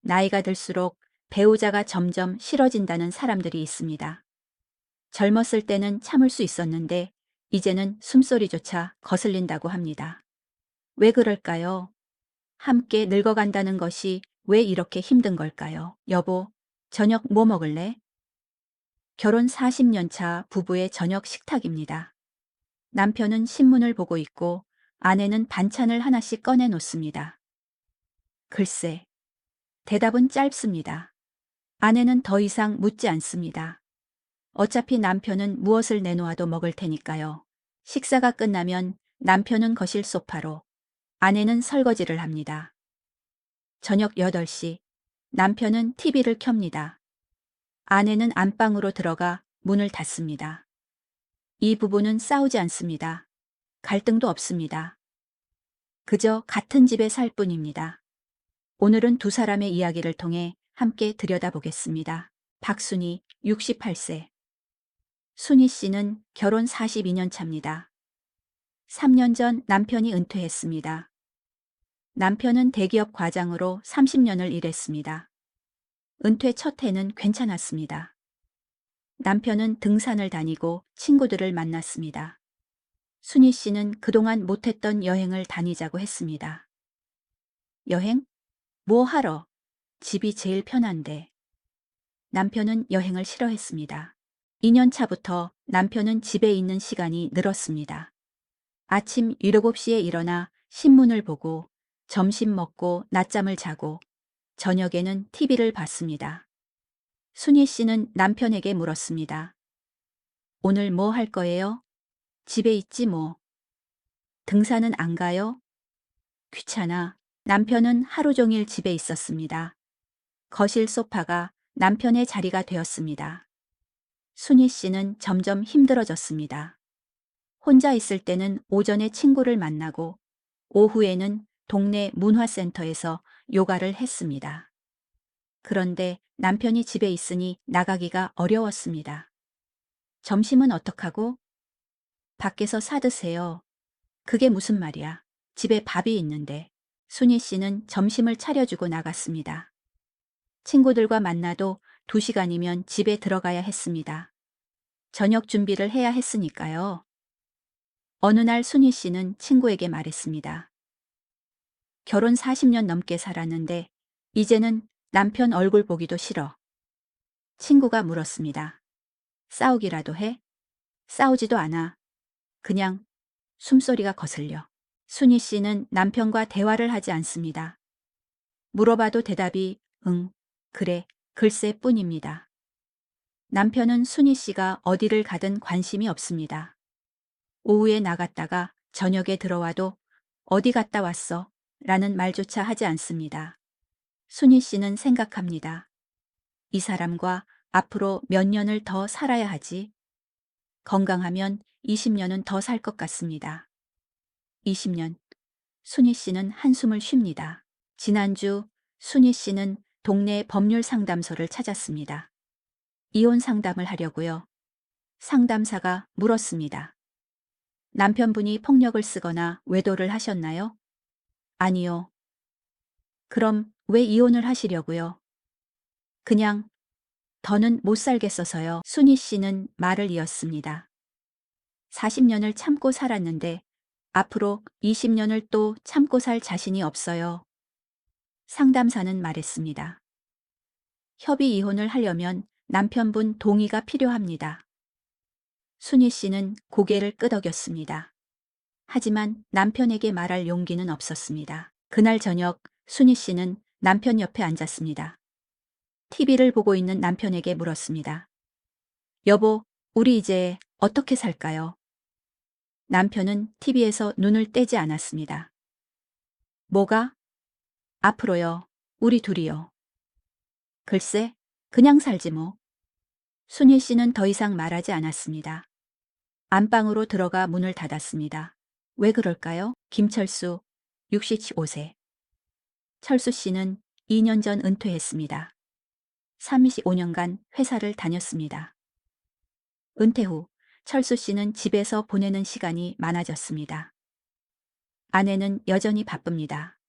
나이가 들수록 배우자가 점점 싫어진다는 사람들이 있습니다. 젊었을 때는 참을 수 있었는데 이제는 숨소리조차 거슬린다고 합니다. 왜 그럴까요? 함께 늙어간다는 것이 왜 이렇게 힘든 걸까요? 여보, 저녁 뭐 먹을래? 결혼 40년 차 부부의 저녁 식탁입니다. 남편은 신문을 보고 있고 아내는 반찬을 하나씩 꺼내 놓습니다. 글쎄, 대답은 짧습니다. 아내는 더 이상 묻지 않습니다. 어차피 남편은 무엇을 내놓아도 먹을 테니까요. 식사가 끝나면 남편은 거실 소파로, 아내는 설거지를 합니다. 저녁 8시, 남편은 TV를 켭니다. 아내는 안방으로 들어가 문을 닫습니다. 이 부부는 싸우지 않습니다. 갈등도 없습니다. 그저 같은 집에 살 뿐입니다. 오늘은 두 사람의 이야기를 통해 함께 들여다보겠습니다. 박순희, 68세. 순희 씨는 결혼 42년 차입니다. 3년 전 남편이 은퇴했습니다. 남편은 대기업 과장으로 30년을 일했습니다. 은퇴 첫 해는 괜찮았습니다. 남편은 등산을 다니고 친구들을 만났습니다. 순희 씨는 그동안 못했던 여행을 다니자고 했습니다. 여행? 뭐 하러? 집이 제일 편한데. 남편은 여행을 싫어했습니다. 2년 차부터 남편은 집에 있는 시간이 늘었습니다. 아침 7시에 일어나 신문을 보고 점심 먹고 낮잠을 자고 저녁에는 TV를 봤습니다. 순희 씨는 남편에게 물었습니다. 오늘 뭐 할 거예요? 집에 있지 뭐. 등산은 안 가요? 귀찮아. 남편은 하루 종일 집에 있었습니다. 거실 소파가 남편의 자리가 되었습니다. 순희 씨는 점점 힘들어졌습니다. 혼자 있을 때는 오전에 친구를 만나고 오후에는 동네 문화센터에서 요가를 했습니다. 그런데 남편이 집에 있으니 나가기가 어려웠습니다. 점심은 어떡하고? 밖에서 사 드세요. 그게 무슨 말이야. 집에 밥이 있는데. 순희 씨는 점심을 차려주고 나갔습니다. 친구들과 만나도 2시간이면 집에 들어가야 했습니다. 저녁 준비를 해야 했으니까요. 어느 날 순희 씨는 친구에게 말했습니다. 결혼 40년 넘게 살았는데 이제는 남편 얼굴 보기도 싫어. 친구가 물었습니다. 싸우기라도 해? 싸우지도 않아. 그냥 숨소리가 거슬려. 순희 씨는 남편과 대화를 하지 않습니다. 물어봐도 대답이 응, 그래, 글쎄 뿐입니다. 남편은 순희 씨가 어디를 가든 관심이 없습니다. 오후에 나갔다가 저녁에 들어와도 어디 갔다 왔어? 라는 말조차 하지 않습니다. 순희 씨는 생각합니다. 이 사람과 앞으로 몇 년을 더 살아야 하지? 건강하면 20년은 더 살 것 같습니다. 20년. 순희 씨는 한숨을 쉽니다. 지난주 순희 씨는 동네 법률 상담소를 찾았습니다. 이혼 상담을 하려고요. 상담사가 물었습니다. 남편분이 폭력을 쓰거나 외도를 하셨나요? 아니요. 그럼 왜 이혼을 하시려고요? 그냥 더는 못 살겠어서요. 순희 씨는 말을 이었습니다. 40년을 참고 살았는데 앞으로 20년을 또 참고 살 자신이 없어요. 상담사는 말했습니다. 협의 이혼을 하려면 남편분 동의가 필요합니다. 순희 씨는 고개를 끄덕였습니다. 하지만 남편에게 말할 용기는 없었습니다. 그날 저녁 순희 씨는 남편 옆에 앉았습니다. TV를 보고 있는 남편에게 물었습니다. 여보, 우리 이제 어떻게 살까요? 남편은 TV에서 눈을 떼지 않았습니다. 뭐가? 앞으로요. 우리 둘이요. 글쎄, 그냥 살지 뭐. 순희 씨는 더 이상 말하지 않았습니다. 안방으로 들어가 문을 닫았습니다. 왜 그럴까요? 김철수, 65세. 철수 씨는 2년 전 은퇴했습니다. 35년간 회사를 다녔습니다. 은퇴 후 철수 씨는 집에서 보내는 시간이 많아졌습니다. 아내는 여전히 바쁩니다.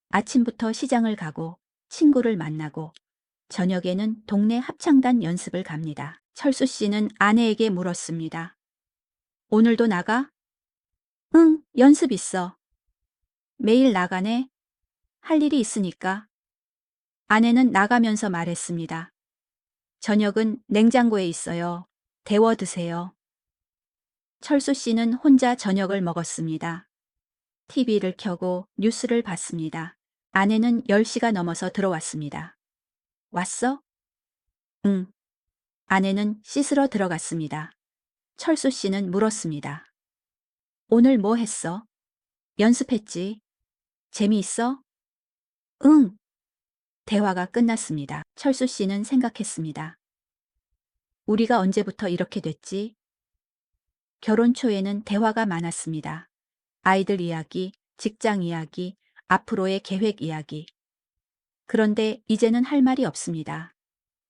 아침부터 시장을 가고 친구를 만나고 저녁에는 동네 합창단 연습을 갑니다. 철수 씨는 아내에게 물었습니다. 오늘도 나가? 응, 연습 있어. 매일 나가네. 할 일이 있으니까. 아내는 나가면서 말했습니다. 저녁은 냉장고에 있어요. 데워 드세요. 철수 씨는 혼자 저녁을 먹었습니다. TV를 켜고 뉴스를 봤습니다. 아내는 10시가 넘어서 들어왔습니다. 왔어? 응. 아내는 씻으러 들어갔습니다. 철수 씨는 물었습니다. 오늘 뭐 했어? 연습했지. 재미있어? 응. 대화가 끝났습니다. 철수 씨는 생각했습니다. 우리가 언제부터 이렇게 됐지? 결혼 초에는 대화가 많았습니다. 아이들 이야기, 직장 이야기, 앞으로의 계획 이야기. 그런데 이제는 할 말이 없습니다.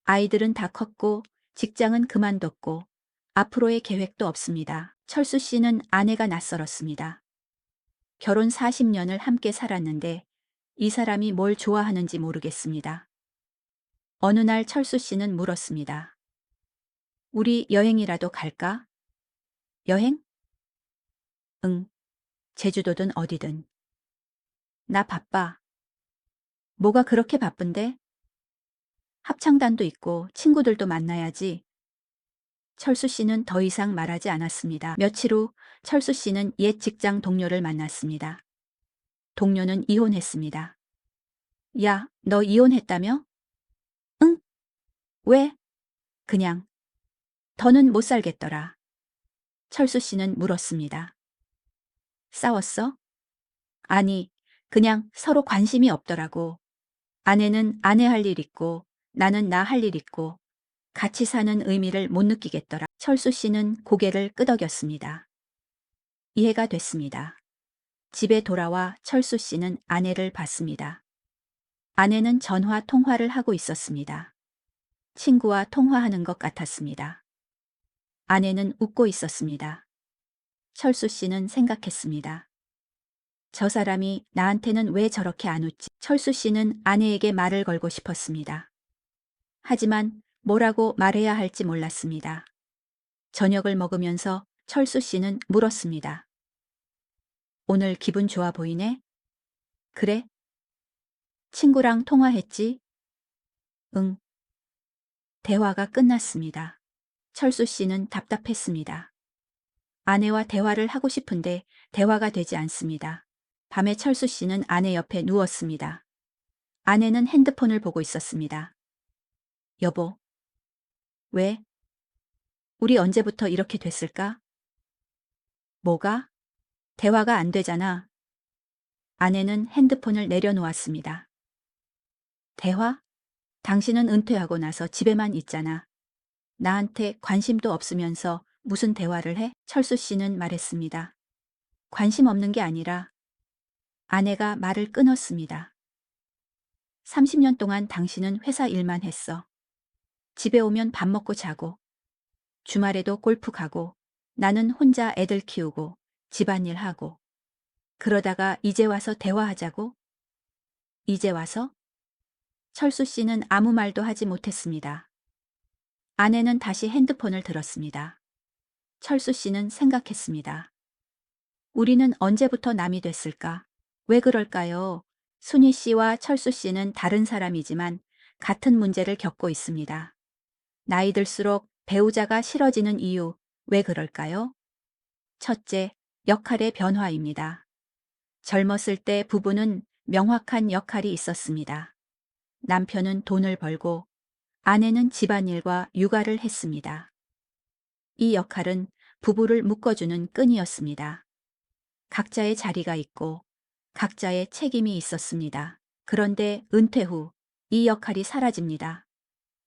아이들은 다 컸고, 직장은 그만뒀고, 앞으로의 계획도 없습니다. 철수 씨는 아내가 낯설었습니다. 결혼 40년을 함께 살았는데, 이 사람이 뭘 좋아하는지 모르겠습니다. 어느 날 철수 씨는 물었습니다. 우리 여행이라도 갈까? 여행? 응. 제주도든 어디든. 나 바빠. 뭐가 그렇게 바쁜데? 합창단도 있고 친구들도 만나야지. 철수 씨는 더 이상 말하지 않았습니다. 며칠 후 철수 씨는 옛 직장 동료를 만났습니다. 동료는 이혼했습니다. 야, 너 이혼했다며? 응? 왜? 그냥. 더는 못 살겠더라. 철수 씨는 물었습니다. 싸웠어? 아니, 그냥 서로 관심이 없더라고. 아내는 아내 할 일 있고 나는 나 할 일 있고 같이 사는 의미를 못 느끼겠더라. 철수 씨는 고개를 끄덕였습니다. 이해가 됐습니다. 집에 돌아와 철수 씨는 아내를 봤습니다. 아내는 전화 통화를 하고 있었습니다. 친구와 통화하는 것 같았습니다. 아내는 웃고 있었습니다. 철수 씨는 생각했습니다. 저 사람이 나한테는 왜 저렇게 안 웃지? 철수 씨는 아내에게 말을 걸고 싶었습니다. 하지만 뭐라고 말해야 할지 몰랐습니다. 저녁을 먹으면서 철수 씨는 물었습니다. 오늘 기분 좋아 보이네? 그래? 친구랑 통화했지? 응. 대화가 끝났습니다. 철수 씨는 답답했습니다. 아내와 대화를 하고 싶은데 대화가 되지 않습니다. 밤에 철수 씨는 아내 옆에 누웠습니다. 아내는 핸드폰을 보고 있었습니다. 여보. 왜? 우리 언제부터 이렇게 됐을까? 뭐가? 대화가 안 되잖아. 아내는 핸드폰을 내려놓았습니다. 대화? 당신은 은퇴하고 나서 집에만 있잖아. 나한테 관심도 없으면서 무슨 대화를 해? 철수 씨는 말했습니다. 관심 없는 게 아니라 아내가 말을 끊었습니다. 30년 동안 당신은 회사 일만 했어. 집에 오면 밥 먹고 자고, 주말에도 골프 가고, 나는 혼자 애들 키우고, 집안일 하고. 그러다가 이제 와서 대화하자고? 이제 와서? 철수 씨는 아무 말도 하지 못했습니다. 아내는 다시 핸드폰을 들었습니다. 철수 씨는 생각했습니다. 우리는 언제부터 남이 됐을까? 왜 그럴까요? 순희 씨와 철수 씨는 다른 사람이지만 같은 문제를 겪고 있습니다. 나이 들수록 배우자가 싫어지는 이유, 왜 그럴까요? 첫째, 역할의 변화입니다. 젊었을 때 부부는 명확한 역할이 있었습니다. 남편은 돈을 벌고 아내는 집안일과 육아를 했습니다. 이 역할은 부부를 묶어주는 끈이었습니다. 각자의 자리가 있고 각자의 책임이 있었습니다. 그런데 은퇴 후 이 역할이 사라집니다.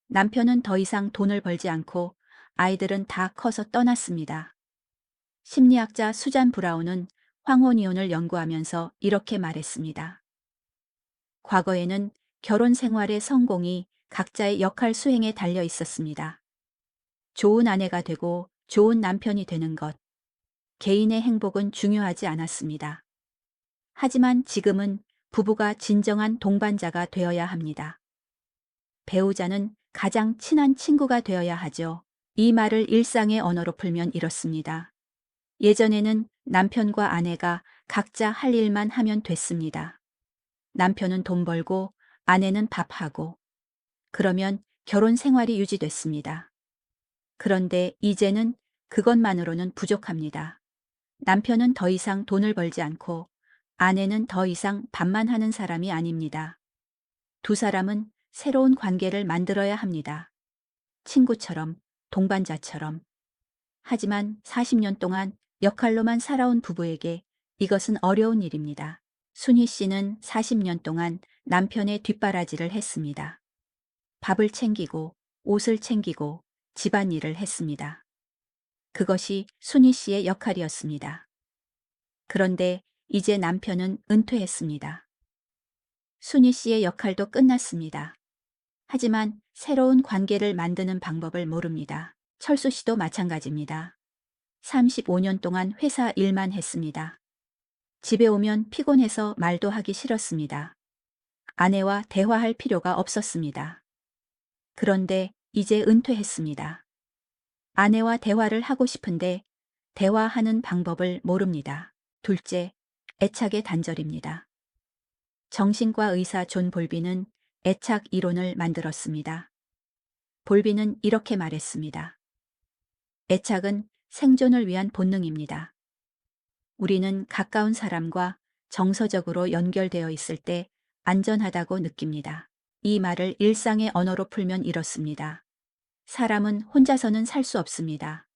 남편은 더 이상 돈을 벌지 않고 아이들은 다 커서 떠났습니다. 심리학자 수잔 브라운은 황혼이혼을 연구하면서 이렇게 말했습니다. 과거에는 결혼 생활의 성공이 각자의 역할 수행에 달려 있었습니다. 좋은 아내가 되고 좋은 남편이 되는 것, 개인의 행복은 중요하지 않았습니다. 하지만 지금은 부부가 진정한 동반자가 되어야 합니다. 배우자는 가장 친한 친구가 되어야 하죠. 이 말을 일상의 언어로 풀면 이렇습니다. 예전에는 남편과 아내가 각자 할 일만 하면 됐습니다. 남편은 돈 벌고 아내는 밥하고 그러면 결혼 생활이 유지됐습니다. 그런데 이제는 그것만으로는 부족합니다. 남편은 더 이상 돈을 벌지 않고 아내는 더 이상 밥만 하는 사람이 아닙니다. 두 사람은 새로운 관계를 만들어야 합니다. 친구처럼, 동반자처럼. 하지만 40년 동안 역할로만 살아온 부부에게 이것은 어려운 일입니다. 순희 씨는 40년 동안 남편의 뒷바라지를 했습니다. 밥을 챙기고, 옷을 챙기고, 집안일을 했습니다. 그것이 순희 씨의 역할이었습니다. 그런데 이제 남편은 은퇴했습니다. 순희 씨의 역할도 끝났습니다. 하지만 새로운 관계를 만드는 방법을 모릅니다. 철수 씨도 마찬가지입니다. 35년 동안 회사 일만 했습니다. 집에 오면 피곤해서 말도 하기 싫었습니다. 아내와 대화할 필요가 없었습니다. 그런데 이제 은퇴했습니다. 아내와 대화를 하고 싶은데 대화하는 방법을 모릅니다. 둘째, 애착의 단절입니다. 정신과 의사 존 볼비는 애착 이론을 만들었습니다. 볼비는 이렇게 말했습니다. 애착은 생존을 위한 본능입니다. 우리는 가까운 사람과 정서적으로 연결되어 있을 때 안전하다고 느낍니다. 이 말을 일상의 언어로 풀면 이렇습니다. 사람은 혼자서는 살 수 없습니다.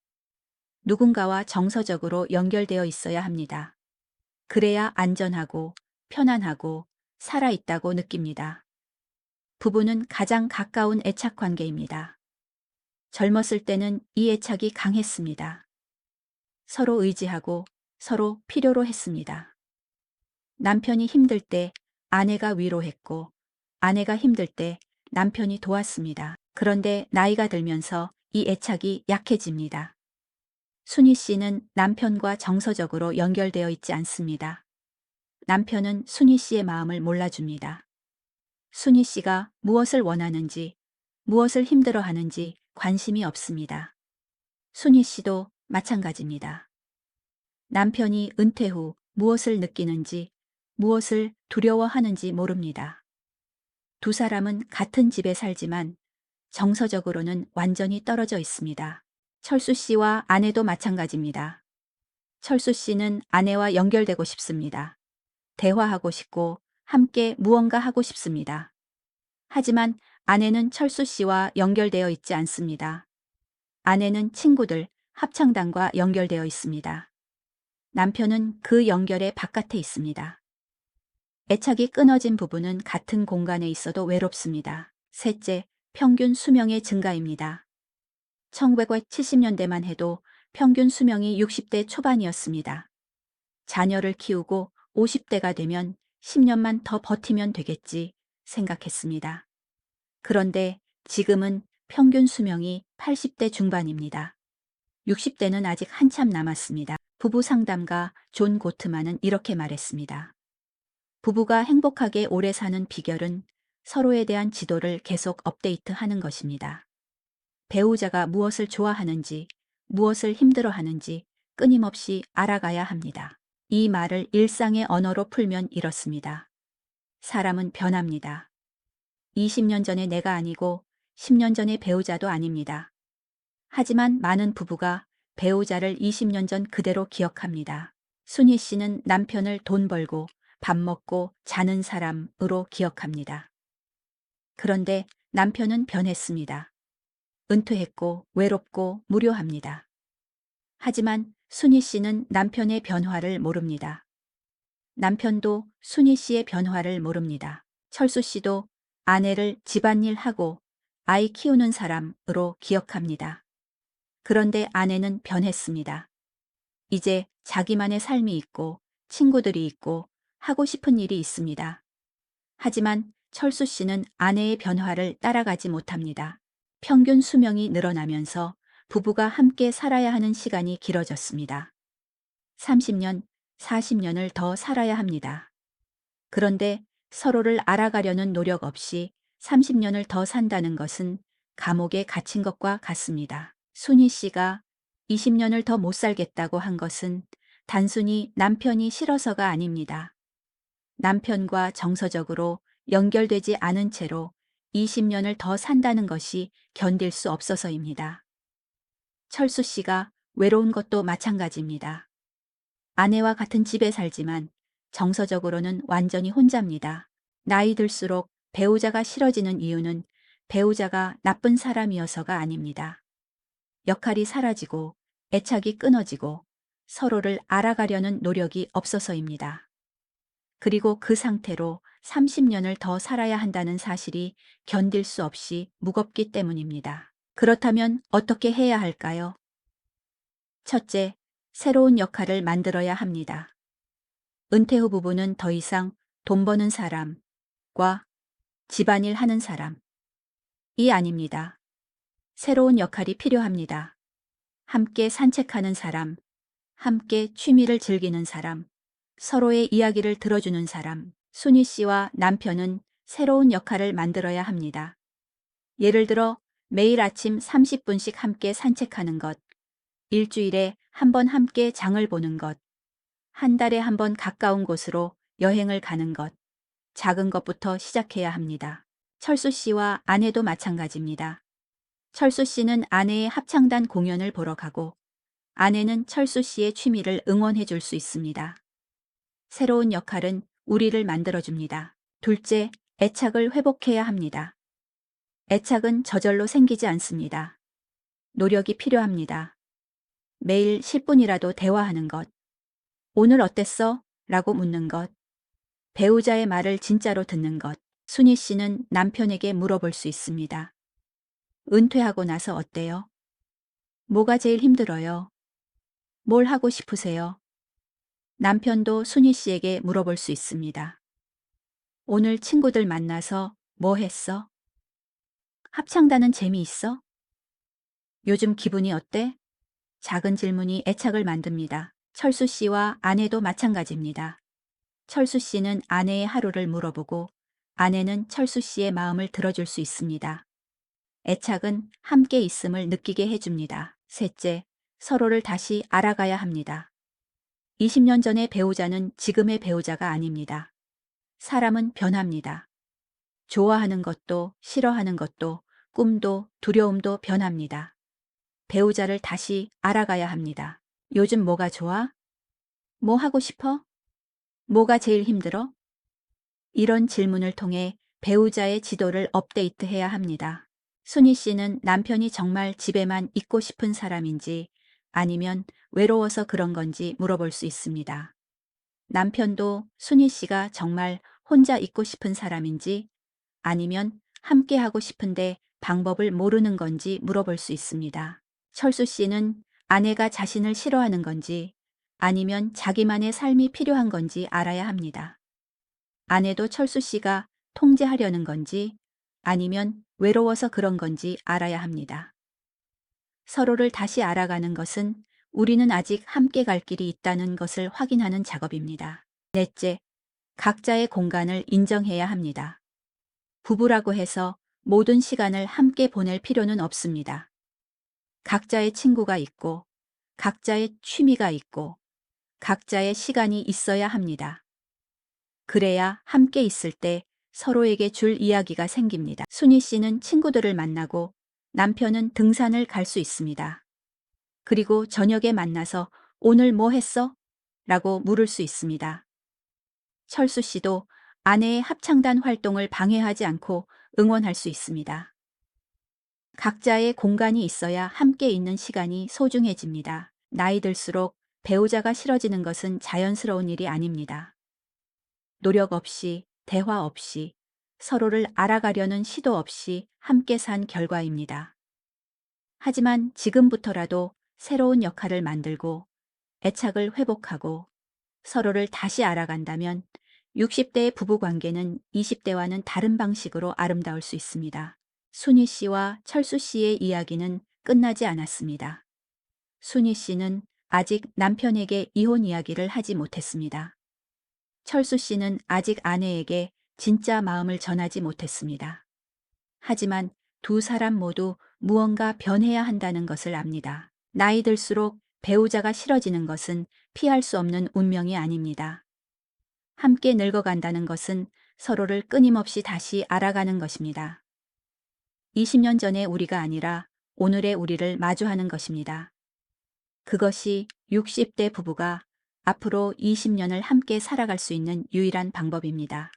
누군가와 정서적으로 연결되어 있어야 합니다. 그래야 안전하고 편안하고 살아있다고 느낍니다. 부부는 가장 가까운 애착 관계입니다. 젊었을 때는 이 애착이 강했습니다. 서로 의지하고 서로 필요로 했습니다. 남편이 힘들 때 아내가 위로했고 아내가 힘들 때 남편이 도왔습니다. 그런데 나이가 들면서 이 애착이 약해집니다. 순희 씨는 남편과 정서적으로 연결되어 있지 않습니다. 남편은 순희 씨의 마음을 몰라줍니다. 순희 씨가 무엇을 원하는지, 무엇을 힘들어하는지 관심이 없습니다. 순희 씨도 마찬가지입니다. 남편이 은퇴 후 무엇을 느끼는지, 무엇을 두려워하는지 모릅니다. 두 사람은 같은 집에 살지만 정서적으로는 완전히 떨어져 있습니다. 철수 씨와 아내도 마찬가지입니다. 철수 씨는 아내와 연결되고 싶습니다. 대화하고 싶고 함께 무언가 하고 싶습니다. 하지만 아내는 철수 씨와 연결되어 있지 않습니다. 아내는 친구들, 합창단과 연결되어 있습니다. 남편은 그 연결의 바깥에 있습니다. 애착이 끊어진 부부는 같은 공간에 있어도 외롭습니다. 셋째, 평균 수명의 증가입니다. 1970년대만 해도 평균 수명이 60대 초반이었습니다. 자녀를 키우고 50대가 되면 10년만 더 버티면 되겠지 생각했습니다. 그런데 지금은 평균 수명이 80대 중반입니다. 60대는 아직 한참 남았습니다. 부부 상담가 존 고트만은 이렇게 말했습니다. 부부가 행복하게 오래 사는 비결은 서로에 대한 지도를 계속 업데이트하는 것입니다. 배우자가 무엇을 좋아하는지, 무엇을 힘들어하는지 끊임없이 알아가야 합니다. 이 말을 일상의 언어로 풀면 이렇습니다. 사람은 변합니다. 20년 전의 내가 아니고 10년 전의 배우자도 아닙니다. 하지만 많은 부부가 배우자를 20년 전 그대로 기억합니다. 순희 씨는 남편을 돈 벌고 밥 먹고 자는 사람으로 기억합니다. 그런데 남편은 변했습니다. 은퇴했고 외롭고 무료합니다. 하지만 순희 씨는 남편의 변화를 모릅니다. 남편도 순희 씨의 변화를 모릅니다. 철수 씨도 아내를 집안일 하고 아이 키우는 사람으로 기억합니다. 그런데 아내는 변했습니다. 이제 자기만의 삶이 있고 친구들이 있고 하고 싶은 일이 있습니다. 하지만 철수 씨는 아내의 변화를 따라가지 못합니다. 평균 수명이 늘어나면서 부부가 함께 살아야 하는 시간이 길어졌습니다. 30년, 40년을 더 살아야 합니다. 그런데 서로를 알아가려는 노력 없이 30년을 더 산다는 것은 감옥에 갇힌 것과 같습니다. 순희 씨가 20년을 더 못 살겠다고 한 것은 단순히 남편이 싫어서가 아닙니다. 남편과 정서적으로 연결되지 않은 채로 20년을 더 산다는 것이 견딜 수 없어서입니다. 철수 씨가 외로운 것도 마찬가지입니다. 아내와 같은 집에 살지만 정서적으로는 완전히 혼자입니다. 나이 들수록 배우자가 싫어지는 이유는 배우자가 나쁜 사람이어서가 아닙니다. 역할이 사라지고 애착이 끊어지고 서로를 알아가려는 노력이 없어서입니다. 그리고 그 상태로 30년을 더 살아야 한다는 사실이 견딜 수 없이 무겁기 때문입니다. 그렇다면 어떻게 해야 할까요? 첫째, 새로운 역할을 만들어야 합니다. 은퇴 후 부부는 더 이상 돈 버는 사람과 집안일 하는 사람이 아닙니다. 새로운 역할이 필요합니다. 함께 산책하는 사람, 함께 취미를 즐기는 사람, 서로의 이야기를 들어주는 사람. 순희 씨와 남편은 새로운 역할을 만들어야 합니다. 예를 들어 매일 아침 30분씩 함께 산책하는 것, 일주일에 한 번 함께 장을 보는 것, 한 달에 한 번 가까운 곳으로 여행을 가는 것, 작은 것부터 시작해야 합니다. 철수 씨와 아내도 마찬가지입니다. 철수 씨는 아내의 합창단 공연을 보러 가고 아내는 철수 씨의 취미를 응원해 줄 수 있습니다. 새로운 역할은 우리를 만들어줍니다. 둘째, 애착을 회복해야 합니다. 애착은 저절로 생기지 않습니다. 노력이 필요합니다. 매일 10분이라도 대화하는 것, 오늘 어땠어? 라고 묻는 것, 배우자의 말을 진짜로 듣는 것. 순희 씨는 남편에게 물어볼 수 있습니다. 은퇴하고 나서 어때요? 뭐가 제일 힘들어요? 뭘 하고 싶으세요? 남편도 순희 씨에게 물어볼 수 있습니다. 오늘 친구들 만나서 뭐 했어? 합창단은 재미있어? 요즘 기분이 어때? 작은 질문이 애착을 만듭니다. 철수 씨와 아내도 마찬가지입니다. 철수 씨는 아내의 하루를 물어보고 아내는 철수 씨의 마음을 들어줄 수 있습니다. 애착은 함께 있음을 느끼게 해줍니다. 셋째, 서로를 다시 알아가야 합니다. 20년 전의 배우자는 지금의 배우자가 아닙니다. 사람은 변합니다. 좋아하는 것도 싫어하는 것도 꿈도 두려움도 변합니다. 배우자를 다시 알아가야 합니다. 요즘 뭐가 좋아? 뭐 하고 싶어? 뭐가 제일 힘들어? 이런 질문을 통해 배우자의 지도를 업데이트해야 합니다. 순희 씨는 남편이 정말 집에만 있고 싶은 사람인지 아니면 외로워서 그런 건지 물어볼 수 있습니다. 남편도 순희 씨가 정말 혼자 있고 싶은 사람인지 아니면 함께 하고 싶은데 방법을 모르는 건지 물어볼 수 있습니다. 철수 씨는 아내가 자신을 싫어하는 건지 아니면 자기만의 삶이 필요한 건지 알아야 합니다. 아내도 철수 씨가 통제하려는 건지 아니면 외로워서 그런 건지 알아야 합니다. 서로를 다시 알아가는 것은 우리는 아직 함께 갈 길이 있다는 것을 확인하는 작업입니다. 넷째, 각자의 공간을 인정해야 합니다. 부부라고 해서 모든 시간을 함께 보낼 필요는 없습니다. 각자의 친구가 있고, 각자의 취미가 있고, 각자의 시간이 있어야 합니다. 그래야 함께 있을 때 서로에게 줄 이야기가 생깁니다. 순희 씨는 친구들을 만나고 남편은 등산을 갈 수 있습니다. 그리고 저녁에 만나서 오늘 뭐 했어? 라고 물을 수 있습니다. 철수 씨도 아내의 합창단 활동을 방해하지 않고 응원할 수 있습니다. 각자의 공간이 있어야 함께 있는 시간이 소중해집니다. 나이 들수록 배우자가 싫어지는 것은 자연스러운 일이 아닙니다. 노력 없이, 대화 없이, 서로를 알아가려는 시도 없이 함께 산 결과입니다. 하지만 지금부터라도 새로운 역할을 만들고 애착을 회복하고 서로를 다시 알아간다면 60대의 부부 관계는 20대와는 다른 방식으로 아름다울 수 있습니다. 순희 씨와 철수 씨의 이야기는 끝나지 않았습니다. 순희 씨는 아직 남편에게 이혼 이야기를 하지 못했습니다. 철수 씨는 아직 아내에게 진짜 마음을 전하지 못했습니다. 하지만 두 사람 모두 무언가 변해야 한다는 것을 압니다. 나이 들수록 배우자가 싫어지는 것은 피할 수 없는 운명이 아닙니다. 함께 늙어간다는 것은 서로를 끊임없이 다시 알아가는 것입니다. 20년 전의 우리가 아니라 오늘의 우리를 마주하는 것입니다. 그것이 60대 부부가 앞으로 20년을 함께 살아갈 수 있는 유일한 방법입니다.